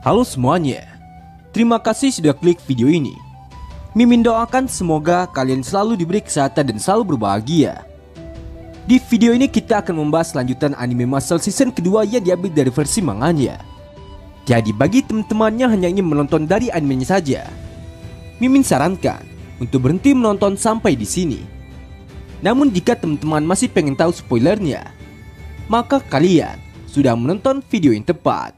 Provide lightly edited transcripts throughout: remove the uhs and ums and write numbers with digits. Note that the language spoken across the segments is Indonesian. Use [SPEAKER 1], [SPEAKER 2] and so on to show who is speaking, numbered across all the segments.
[SPEAKER 1] Halo semuanya, terima kasih sudah klik video ini. Mimin doakan semoga kalian selalu diberi kesehatan dan selalu berbahagia. Di video ini kita akan membahas lanjutan anime Muscle season kedua yang diambil dari versi manganya. Jadi bagi teman-teman yang hanya ingin menonton dari animenya saja, Mimin sarankan untuk berhenti menonton sampai di sini. Namun jika teman-teman masih pengen tahu spoilernya, maka kalian sudah menonton video yang tepat.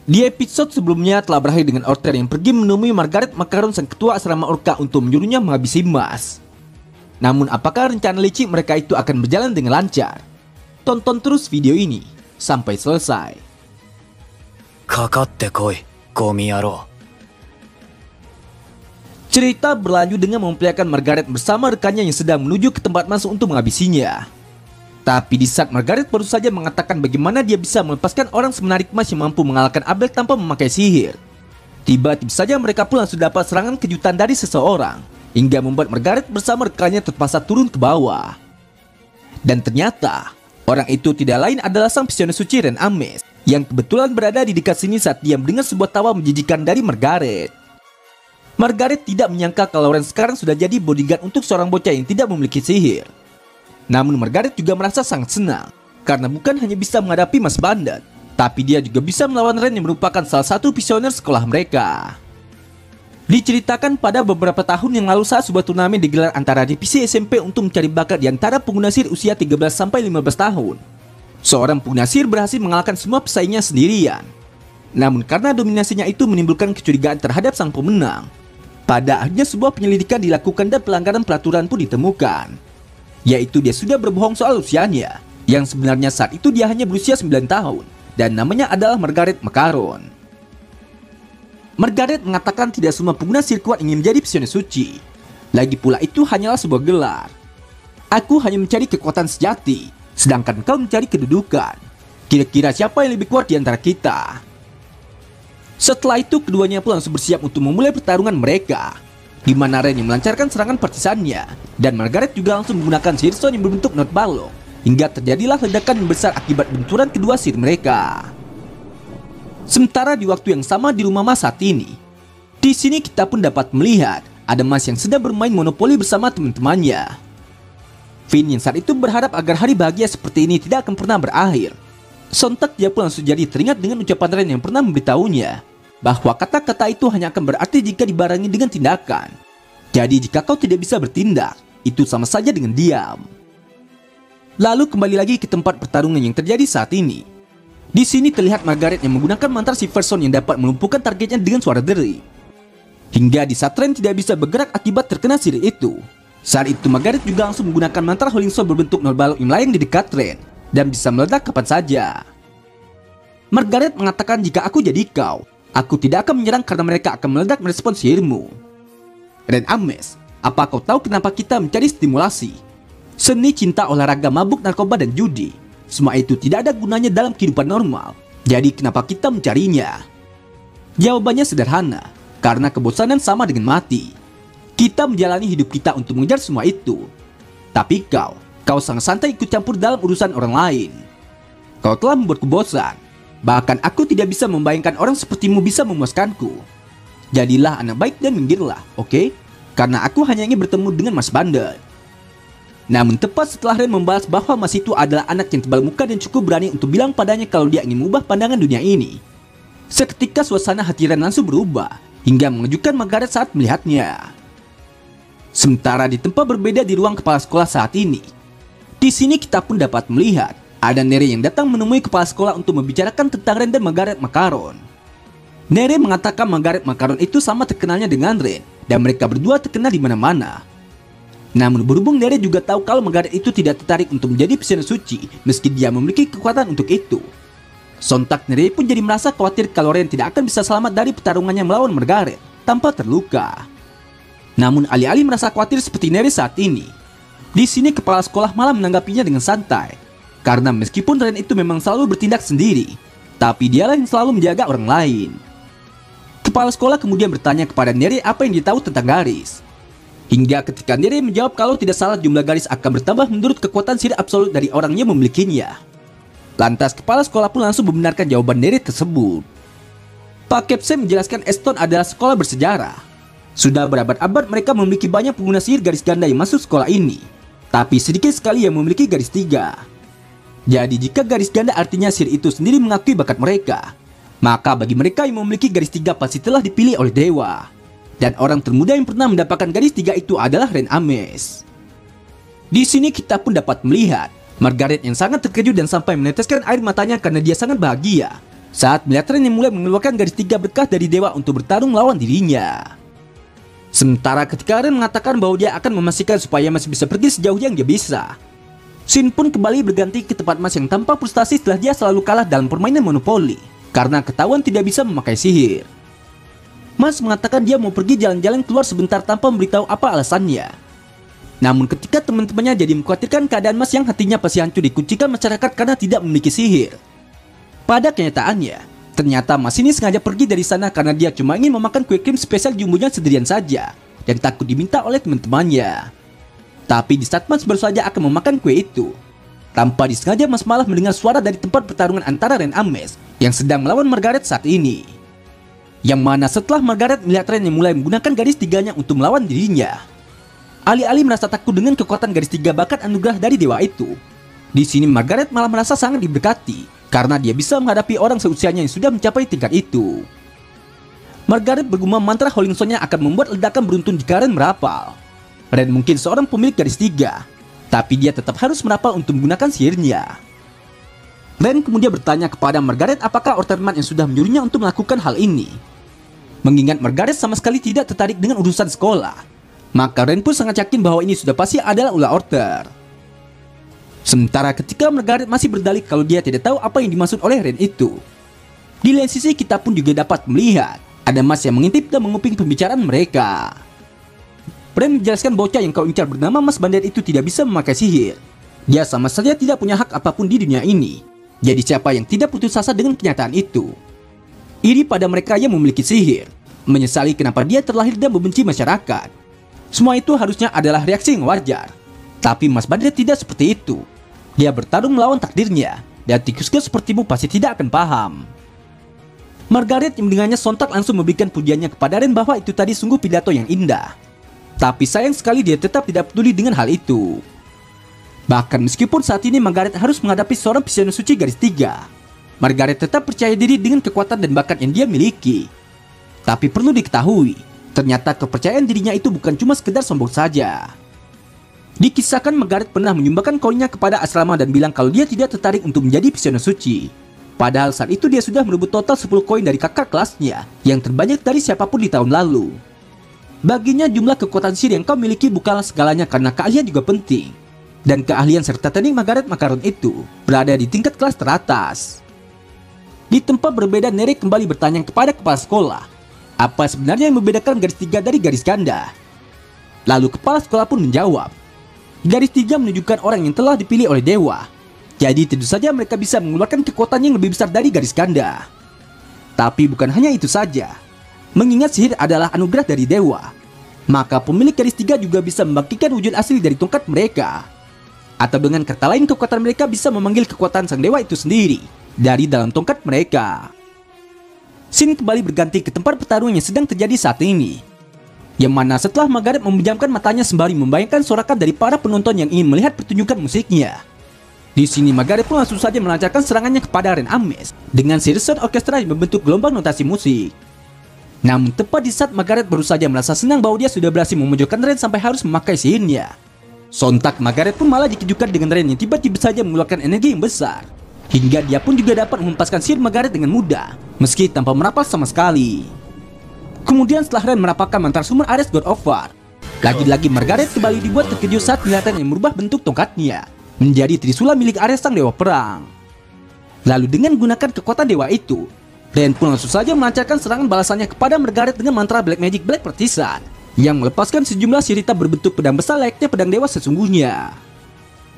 [SPEAKER 1] Di episode sebelumnya telah berakhir dengan Orter yang pergi menemui Margaret Macaron sang ketua asrama Orca untuk menyuruhnya menghabisi Mas. Namun apakah rencana licik mereka itu akan berjalan dengan lancar? Tonton terus video ini sampai selesai.
[SPEAKER 2] Kakatte koi, gomi yaro.
[SPEAKER 1] Cerita berlanjut dengan memperlihatkan Margaret bersama rekannya yang sedang menuju ke tempat masuk untuk menghabisinya. Tapi di saat Margaret baru saja mengatakan bagaimana dia bisa melepaskan orang semenarik Mas yang mampu mengalahkan Abel tanpa memakai sihir, tiba-tiba saja mereka pun langsung dapat serangan kejutan dari seseorang, hingga membuat Margaret bersama rekannya terpaksa turun ke bawah. Dan ternyata orang itu tidak lain adalah sang Visioner suci Ren Ames, yang kebetulan berada di dekat sini saat dia mendengar sebuah tawa menjijikan dari Margaret. Margaret tidak menyangka kalau Ren sekarang sudah jadi bodyguard untuk seorang bocah yang tidak memiliki sihir. Namun Margaret juga merasa sangat senang karena bukan hanya bisa menghadapi Mas Bandit, tapi dia juga bisa melawan Ren yang merupakan salah satu visioner sekolah mereka. Diceritakan pada beberapa tahun yang lalu saat sebuah turnamen digelar antara divisi SMP untuk mencari bakat di antara pengguna sihir usia 13-15 tahun. Seorang pengguna sihir berhasil mengalahkan semua pesaingnya sendirian. Namun karena dominasinya itu menimbulkan kecurigaan terhadap sang pemenang, pada akhirnya sebuah penyelidikan dilakukan dan pelanggaran peraturan pun ditemukan, yaitu dia sudah berbohong soal usianya, yang sebenarnya saat itu dia hanya berusia 9 tahun dan namanya adalah Margaret Macaron. Margaret mengatakan tidak semua pengguna sihir kuat ingin menjadi Visioner suci. Lagi pula itu hanyalah sebuah gelar. Aku hanya mencari kekuatan sejati, sedangkan kau mencari kedudukan. Kira-kira siapa yang lebih kuat di antara kita? Setelah itu keduanya pun langsung bersiap untuk memulai pertarungan mereka, di mana Ren yang melancarkan serangan partisannya dan Margaret juga langsung menggunakan sihir stone yang berbentuk not balok, hingga terjadilah ledakan yang besar akibat benturan kedua sihir mereka. Sementara di waktu yang sama di rumah Mas saat ini, di sini kita pun dapat melihat ada Mas yang sedang bermain monopoli bersama teman-temannya. Finn yang saat itu berharap agar hari bahagia seperti ini tidak akan pernah berakhir. Sontak dia pun langsung jadi teringat dengan ucapan Ren yang pernah memberitahunya bahwa kata-kata itu hanya akan berarti jika dibarengi dengan tindakan. Jadi jika kau tidak bisa bertindak, itu sama saja dengan diam. Lalu kembali lagi ke tempat pertarungan yang terjadi saat ini. Di sini terlihat Margaret yang menggunakan mantra Silverstone yang dapat melumpuhkan targetnya dengan suara deri. Hingga di saat Ren tidak bisa bergerak akibat terkena sihir itu, saat itu Margaret juga langsung menggunakan mantra Holding Stone berbentuk nol balok yang melayang di dekat Ren dan bisa meledak kapan saja. Margaret mengatakan, jika aku jadi kau, aku tidak akan menyerang karena mereka akan meledak merespons sihirmu. Ren Ames, apa kau tahu kenapa kita mencari stimulasi? Seni, cinta, olahraga, mabuk, narkoba, dan judi. Semua itu tidak ada gunanya dalam kehidupan normal. Jadi kenapa kita mencarinya? Jawabannya sederhana, karena kebosanan sama dengan mati. Kita menjalani hidup kita untuk mengejar semua itu. Tapi kau sangat santai ikut campur dalam urusan orang lain. Kau telah membuatku bosan. Bahkan aku tidak bisa membayangkan orang sepertimu bisa memuaskanku. Jadilah anak baik dan minggirlah, oke? Karena aku hanya ingin bertemu dengan Mas Bandit. Namun tepat setelah Ren membahas bahwa Mas itu adalah anak yang tebal muka dan cukup berani untuk bilang padanya kalau dia ingin mengubah pandangan dunia ini, seketika suasana hati Ren langsung berubah, hingga mengejutkan Margaret saat melihatnya. Sementara di tempat berbeda di ruang kepala sekolah saat ini, di sini kita pun dapat melihat ada Nere yang datang menemui kepala sekolah untuk membicarakan tentang Ren dan Margaret Macaron. Nere mengatakan Margaret Macaron itu sama terkenalnya dengan Ren, dan mereka berdua terkenal di mana-mana. Namun berhubung Nere juga tahu kalau Margaret itu tidak tertarik untuk menjadi Visioner suci meski dia memiliki kekuatan untuk itu. Sontak Nere pun jadi merasa khawatir kalau Ren tidak akan bisa selamat dari pertarungannya melawan Margaret tanpa terluka. Namun alih-alih merasa khawatir seperti Nere saat ini, Di sini kepala sekolah malah menanggapinya dengan santai. Karena meskipun Ren itu memang selalu bertindak sendiri, tapi dialah yang selalu menjaga orang lain. Kepala sekolah kemudian bertanya kepada Nere apa yang dia tahu tentang garis. Hingga ketika Nere menjawab kalau tidak salah jumlah garis akan bertambah menurut kekuatan sihir absolut dari orang yang memilikinya. Lantas kepala sekolah pun langsung membenarkan jawaban Nere tersebut. Pak Kepsen menjelaskan Eston adalah sekolah bersejarah. Sudah berabad-abad mereka memiliki banyak pengguna sihir garis ganda yang masuk sekolah ini. Tapi sedikit sekali yang memiliki garis 3. Jadi jika garis ganda artinya sihir itu sendiri mengakui bakat mereka, maka bagi mereka yang memiliki garis 3 pasti telah dipilih oleh dewa. Dan orang termuda yang pernah mendapatkan garis 3 itu adalah Ren Ames. Di sini kita pun dapat melihat Margaret yang sangat terkejut dan sampai meneteskan air matanya karena dia sangat bahagia saat melihat Ren yang mulai mengeluarkan garis 3 berkah dari dewa untuk bertarung melawan dirinya. Sementara ketika Ren mengatakan bahwa dia akan memastikan supaya Mas bisa pergi sejauh yang dia bisa, Shin pun kembali berganti ke tempat Mas yang tanpa frustasi setelah dia selalu kalah dalam permainan monopoli karena ketahuan tidak bisa memakai sihir. Mas mengatakan dia mau pergi jalan-jalan keluar sebentar tanpa memberitahu apa alasannya. Namun ketika teman-temannya jadi mengkhawatirkan keadaan Mas yang hatinya pasti hancur dikuncikan masyarakat karena tidak memiliki sihir. Pada kenyataannya, ternyata Mas ini sengaja pergi dari sana karena dia cuma ingin memakan kue krim spesial jumbonya sendirian saja dan takut diminta oleh teman-temannya. Tapi di saat Mas baru saja akan memakan kue itu, tanpa disengaja Mas malah mendengar suara dari tempat pertarungan antara Ren Ames yang sedang melawan Margaret saat ini. Yang mana setelah Margaret melihat Ren yang mulai menggunakan garis 3-nya untuk melawan dirinya, alih-alih merasa takut dengan kekuatan garis 3 bakat anugerah dari dewa itu, di sini Margaret malah merasa sangat diberkati karena dia bisa menghadapi orang seusianya yang sudah mencapai tingkat itu. Margaret bergumam mantra Holingsonnya akan membuat ledakan beruntun jika Ren merapal. Ren mungkin seorang pemilik garis 3, tapi dia tetap harus merapal untuk menggunakan sihirnya. Ren kemudian bertanya kepada Margaret apakah Orterman yang sudah menyuruhnya untuk melakukan hal ini. Mengingat Margaret sama sekali tidak tertarik dengan urusan sekolah, maka Ren pun sangat yakin bahwa ini sudah pasti adalah ulah Orter. Sementara ketika Margaret masih berdalih kalau dia tidak tahu apa yang dimaksud oleh Ren itu, di lain sisi kita pun juga dapat melihat ada Mas yang mengintip dan menguping pembicaraan mereka. Ren menjelaskan bocah yang kau incar bernama Mas Bandit itu tidak bisa memakai sihir. Dia sama saja tidak punya hak apapun di dunia ini. Jadi siapa yang tidak putus asa dengan kenyataan itu? Iri pada mereka yang memiliki sihir, menyesali kenapa dia terlahir dan membenci masyarakat. Semua itu harusnya adalah reaksi yang wajar. Tapi Mas Bandit tidak seperti itu. Dia bertarung melawan takdirnya, dan tikus-tikus sepertimu pasti tidak akan paham. Margaret yang mendengarnya sontak langsung memberikan pujiannya kepada Ren bahwa itu tadi sungguh pidato yang indah. Tapi sayang sekali dia tetap tidak peduli dengan hal itu. Bahkan meskipun saat ini Margaret harus menghadapi seorang Visioner Suci garis 3, Margaret tetap percaya diri dengan kekuatan dan bakat yang dia miliki. Tapi perlu diketahui, ternyata kepercayaan dirinya itu bukan cuma sekedar sombong saja. Dikisahkan Margaret pernah menyumbangkan koinnya kepada asrama dan bilang kalau dia tidak tertarik untuk menjadi Visioner Suci. Padahal saat itu dia sudah merebut total 10 koin dari kakak kelasnya, yang terbanyak dari siapapun di tahun lalu. Baginya jumlah kekuatan sihir yang kau miliki bukanlah segalanya karena keahlian juga penting. Dan keahlian serta teknik Margaret Makaron itu berada di tingkat kelas teratas. Di tempat berbeda Nere kembali bertanya kepada kepala sekolah, apa sebenarnya yang membedakan garis 3 dari garis ganda? Lalu kepala sekolah pun menjawab, garis 3 menunjukkan orang yang telah dipilih oleh dewa. Jadi tentu saja mereka bisa mengeluarkan kekuatan yang lebih besar dari garis ganda. Tapi bukan hanya itu saja. Mengingat sihir adalah anugerah dari dewa, maka pemilik garis 3 juga bisa membangkitkan wujud asli dari tongkat mereka. Atau dengan kata lain kekuatan mereka bisa memanggil kekuatan sang dewa itu sendiri dari dalam tongkat mereka. Shin kembali berganti ke tempat pertarungan yang sedang terjadi saat ini. Yang mana setelah Margaret memejamkan matanya sembari membayangkan sorakan dari para penonton yang ingin melihat pertunjukan musiknya. Di sini Margaret pun langsung saja melancarkan serangannya kepada Ren Ames dengan seriusan orkestra yang membentuk gelombang notasi musik. Namun tepat di saat Margaret baru saja merasa senang bahwa dia sudah berhasil memojokkan Ren sampai harus memakai sihirnya, sontak Margaret pun malah dikejutkan dengan Ren yang tiba-tiba saja mengeluarkan energi yang besar. Hingga dia pun juga dapat menghempaskan sihir Margaret dengan mudah, meski tanpa merapal sama sekali. Kemudian setelah Ren merapalkan mantra sumber Ares God of War, lagi-lagi Margaret kembali dibuat terkejut saat melihat Ren yang merubah bentuk tongkatnya menjadi Trisula milik Ares sang dewa perang. Lalu dengan menggunakan kekuatan dewa itu, Ren pun langsung saja melancarkan serangan balasannya kepada Margaret dengan mantra Black Magic Black Partisan yang melepaskan sejumlah sirita berbentuk pedang besar layaknya pedang dewa sesungguhnya.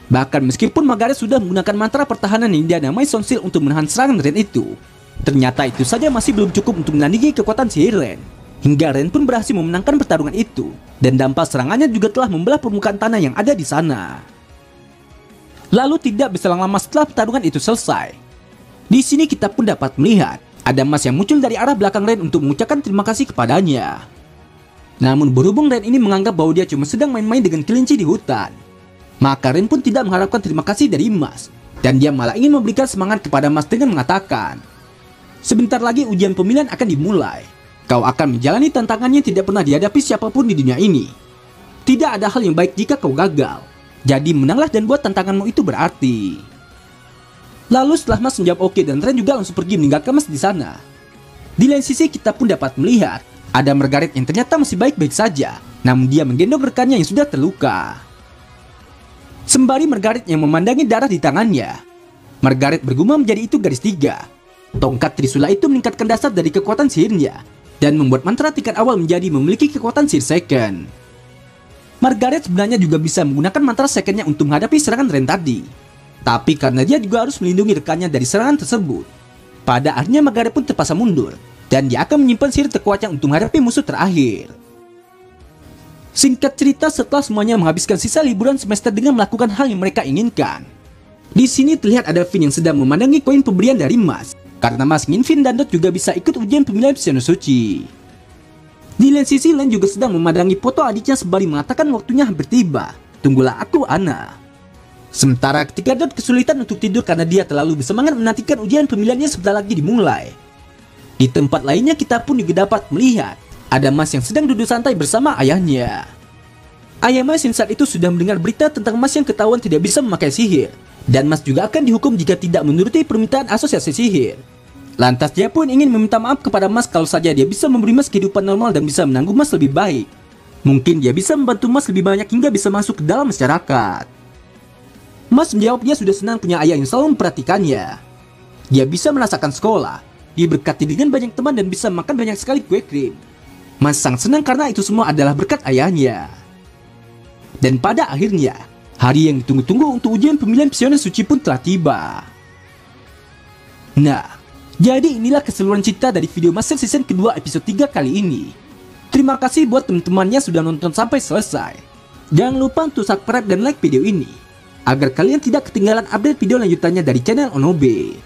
[SPEAKER 1] Bahkan meskipun Margaret sudah menggunakan mantra pertahanan yang dia namai Sonsil untuk menahan serangan Ren itu, ternyata itu saja masih belum cukup untuk menandingi kekuatan sihir Ren. Hingga Ren pun berhasil memenangkan pertarungan itu, dan dampak serangannya juga telah membelah permukaan tanah yang ada di sana. Lalu tidak berselang lama setelah pertarungan itu selesai, di sini kita pun dapat melihat ada Mas yang muncul dari arah belakang Ren untuk mengucapkan terima kasih kepadanya. Namun berhubung Ren ini menganggap bahwa dia cuma sedang main-main dengan kelinci di hutan, maka Ren pun tidak mengharapkan terima kasih dari Mas, dan dia malah ingin memberikan semangat kepada Mas dengan mengatakan, "Sebentar lagi ujian pemilihan akan dimulai. Kau akan menjalani tantangannya yang tidak pernah dihadapi siapapun di dunia ini. Tidak ada hal yang baik jika kau gagal. Jadi menanglah dan buat tantanganmu itu berarti." Lalu setelah Mas menjawab oke dan Ren juga langsung pergi meninggalkan Mas di sana. Di lain sisi kita pun dapat melihat ada Margaret yang ternyata masih baik-baik saja, namun dia menggendong rekannya yang sudah terluka. Sembari Margaret yang memandangi darah di tangannya, Margaret bergumam menjadi itu garis 3. Tongkat Trisula itu meningkatkan dasar dari kekuatan sihirnya dan membuat mantra tingkat awal menjadi memiliki kekuatan sihir second. Margaret sebenarnya juga bisa menggunakan mantra secondnya untuk menghadapi serangan Ren tadi. Tapi karena dia juga harus melindungi rekannya dari serangan tersebut, pada akhirnya Margaret pun terpaksa mundur, dan dia akan menyimpan sihir terkuatnya untuk menghadapi musuh terakhir. Singkat cerita, setelah semuanya menghabiskan sisa liburan semester dengan melakukan hal yang mereka inginkan, di sini terlihat ada Finn yang sedang memandangi koin pemberian dari Mas, karena Mas ingin Finn dan Dot juga bisa ikut ujian pemilihan Psiono Suci. Di lain sisi, Len juga sedang memandangi foto adiknya sembari mengatakan waktunya hampir tiba. Tunggulah aku, Anna. Sementara ketika Dot kesulitan untuk tidur karena dia terlalu bersemangat menantikan ujian pemilihannya sebentar lagi dimulai. Di tempat lainnya kita pun juga dapat melihat ada Mas yang sedang duduk santai bersama ayahnya. Ayah Mas yang saat itu sudah mendengar berita tentang Mas yang ketahuan tidak bisa memakai sihir, dan Mas juga akan dihukum jika tidak menuruti permintaan asosiasi sihir. Lantas dia pun ingin meminta maaf kepada Mas kalau saja dia bisa memberi Mas kehidupan normal dan bisa menanggung Mas lebih baik. Mungkin dia bisa membantu Mas lebih banyak hingga bisa masuk ke dalam masyarakat. Mas menjawabnya sudah senang punya ayah yang selalu memperhatikannya. Dia bisa merasakan sekolah, diberkati dengan banyak teman dan bisa makan banyak sekali kue krim. Mas sangat senang karena itu semua adalah berkat ayahnya. Dan pada akhirnya, hari yang ditunggu-tunggu untuk ujian pemilihan Psiono Suci pun telah tiba. Nah, jadi inilah keseluruhan cerita dari video Master Season kedua episode 3 kali ini. Terima kasih buat teman-temannya sudah nonton sampai selesai. Jangan lupa untuk subscribe dan like video ini, agar kalian tidak ketinggalan update video lanjutannya dari channel Onobe.